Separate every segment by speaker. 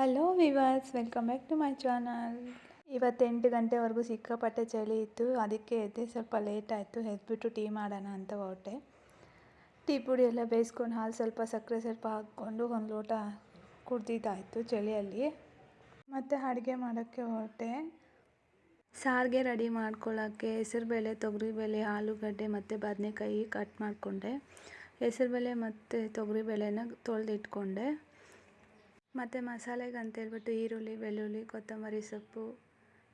Speaker 1: Hello viewers, welcome back to my channel. ಇವತ್ತು 8 ಗಂಟೆವರೆಗೂ ಸಿಕ್ಕಾಪಟ್ಟೆ ಚಳಿ ಇತ್ತು. ಅದಕ್ಕೆ ಎದ್ದೆ ಸ್ವಲ್ಪ ಲೇಟ್ ಆಯಿತು. ಎದ್ಬಿಟ್ಟು ಟೀ ಮಾಡೋಣ ಅಂತ ಹೊರಟೆ. ಟೀ ಪುಡಿ ಎಲ್ಲ ಬೇಯಿಸ್ಕೊಂಡು ಹಾಲು ಸ್ವಲ್ಪ ಸಕ್ಕರೆ ಸ್ವಲ್ಪ ಹಾಕ್ಕೊಂಡು ಒಂದು ಲೋಟ ಕುಡ್ದಿದ್ದಾಯಿತು ಚಳಿಯಲ್ಲಿ. ಮತ್ತು ಅಡುಗೆ ಮಾಡೋಕ್ಕೆ ಹೊರಟೆ. ಸಾರಿಗೆ ರೆಡಿ ಮಾಡ್ಕೊಳ್ಳೋಕ್ಕೆ ಹೆಸರುಬೇಳೆ, ತೊಗರಿಬೇಳೆ, ಆಲೂಗಡ್ಡೆ ಮತ್ತು ಬದನೆಕಾಯಿ ಕಟ್ ಮಾಡಿಕೊಂಡೆ. ಹೆಸರುಬೇಳೆ ಮತ್ತು ತೊಗರಿಬೇಳೆನ ತೊಳೆದಿಟ್ಕೊಂಡೆ. ಮತ್ತು ಮಸಾಲೆಗೆ ಅಂತೇಳ್ಬಿಟ್ಟು ಈರುಳ್ಳಿ, ಬೆಳ್ಳುಳ್ಳಿ, ಕೊತ್ತಂಬರಿ ಸೊಪ್ಪು,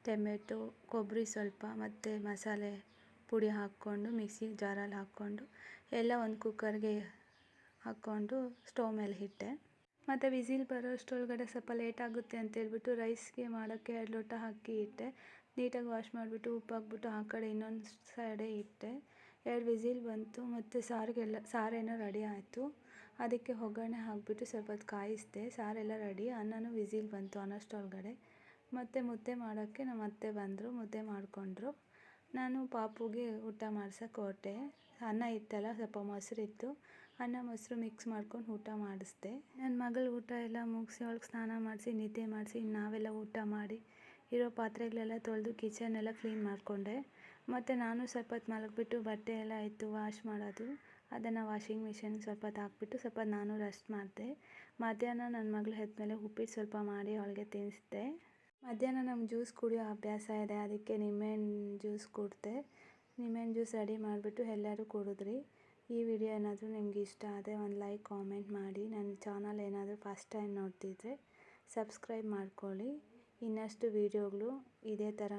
Speaker 1: ಟೊಮೆಟೊ, ಕೊಬ್ಬರಿ ಸ್ವಲ್ಪ ಮತ್ತು ಮಸಾಲೆ ಪುಡಿ ಹಾಕ್ಕೊಂಡು ಮಿಕ್ಸಿ ಜಾರಲ್ಲಿ ಹಾಕ್ಕೊಂಡು ಎಲ್ಲ ಒಂದು ಕುಕ್ಕರ್ಗೆ ಹಾಕ್ಕೊಂಡು ಸ್ಟವ್ ಮೇಲೆ ಇಟ್ಟೆ. ಮತ್ತು ವಿಸಿಲ್ ಬರೋಷ್ಟರೊಳಗಡೆ ಸ್ವಲ್ಪ ಲೇಟ್ ಆಗುತ್ತೆ ಅಂತೇಳ್ಬಿಟ್ಟು ರೈಸ್ಗೆ ಮಾಡೋಕ್ಕೆ 2 ಲೋಟ ಅಕ್ಕಿ ಇಟ್ಟೆ. ನೀಟಾಗಿ ವಾಶ್ ಮಾಡಿಬಿಟ್ಟು ಉಪ್ಪು ಹಾಕ್ಬಿಟ್ಟು ಆ ಕಡೆ ಇನ್ನೊಂದು ಸೈಡೆ ಇಟ್ಟೆ. 2 ವಿಸಿಲ್ ಬಂತು ಮತ್ತು ಸಾರೇನೋ ರೆಡಿ ಆಯಿತು. ಅದಕ್ಕೆ ಒಗ್ಗರಣೆ ಹಾಕಿಬಿಟ್ಟು ಸ್ವಲ್ಪ ಹೊತ್ತು ಕಾಯಿಸಿದೆ. ಸಾರೆಲ್ಲ ರೆಡಿ, ಅನ್ನನೂ ವಿಸಿಲ್ ಬಂತು ಅನ್ನೋಷ್ಟರೊಳಗಡೆ. ಮತ್ತು ಮುದ್ದೆ ಮಾಡೋಕ್ಕೆ ನಮ್ಮ ಅತ್ತೆ ಬಂದರು, ಮುದ್ದೆ ಮಾಡಿಕೊಂಡ್ರು. ನಾನು ಪಾಪುಗೆ ಊಟ ಮಾಡ್ಸೋಕ್ಕೆ ಹೊರಟೆ. ಅನ್ನ ಇತ್ತಲ್ಲ, ಸ್ವಲ್ಪ ಮೊಸರಿತ್ತು, ಅನ್ನ ಮೊಸರು ಮಿಕ್ಸ್ ಮಾಡ್ಕೊಂಡು ಊಟ ಮಾಡಿಸ್ದೆ. ನನ್ನ ಮಗಳು ಊಟ ಎಲ್ಲ ಮುಗಿಸಿ ಅವಳಿಗೆ ಸ್ನಾನ ಮಾಡಿಸಿ ನಿದ್ದೆ ಮಾಡಿಸಿ ನಾವೆಲ್ಲ ಊಟ ಮಾಡಿ ಇರೋ ಪಾತ್ರೆಗಳೆಲ್ಲ ತೊಳೆದು ಕಿಚನೆಲ್ಲ ಕ್ಲೀನ್ ಮಾಡಿಕೊಂಡೆ. ಮತ್ತು ನಾನು ಸ್ವಲ್ಪ ಹೊತ್ತು ಮಲಗಿಬಿಟ್ಟು ಬಟ್ಟೆ ಎಲ್ಲ ಇತ್ತು ವಾಶ್ ಮಾಡೋದು, ಅದನ್ನು ವಾಷಿಂಗ್ ಮಿಷಿನ್ಗೆ ಸ್ವಲ್ಪ ಹೊತ್ತು ಹಾಕ್ಬಿಟ್ಟು ಸ್ವಲ್ಪ ನಾನು ರೆಸ್ಟ್ ಮಾಡಿದೆ. ಮಧ್ಯಾಹ್ನ ನನ್ನ ಮಗಳು ಎದ್ಮೇಲೆ ಉಪ್ಪಿಟ್ಟು ಸ್ವಲ್ಪ ಮಾಡಿ ಅವಳಿಗೆ ತಿನ್ನಿಸಿದೆ. ಮಧ್ಯಾಹ್ನ ನಮ್ಗೆ ಜ್ಯೂಸ್ ಕುಡಿಯೋ ಅಭ್ಯಾಸ ಇದೆ, ಅದಕ್ಕೆ ನಿಂಬೆಹಣ್ಣು ಜ್ಯೂಸ್ ಕುಡಿದೆ. ನಿಂಬೆಹಣ್ಣು ಜ್ಯೂಸ್ ರೆಡಿ ಮಾಡಿಬಿಟ್ಟು ಎಲ್ಲರೂ ಕುಡಿದ್ರಿ. ಈ ವಿಡಿಯೋ ಏನಾದರೂ ನಿಮ್ಗೆ ಇಷ್ಟ ಆದರೆ ಒಂದು ಲೈಕ್, ಕಾಮೆಂಟ್ ಮಾಡಿ. ನನ್ನ ಚಾನಲ್ ಏನಾದರೂ ಫಸ್ಟ್ ಟೈಮ್ ನೋಡ್ತಿದ್ರೆ ಸಬ್ಸ್ಕ್ರೈಬ್ ಮಾಡ್ಕೊಳ್ಳಿ. ಇನ್ನಷ್ಟು ವೀಡಿಯೋಗಳು ಇದೇ ಥರ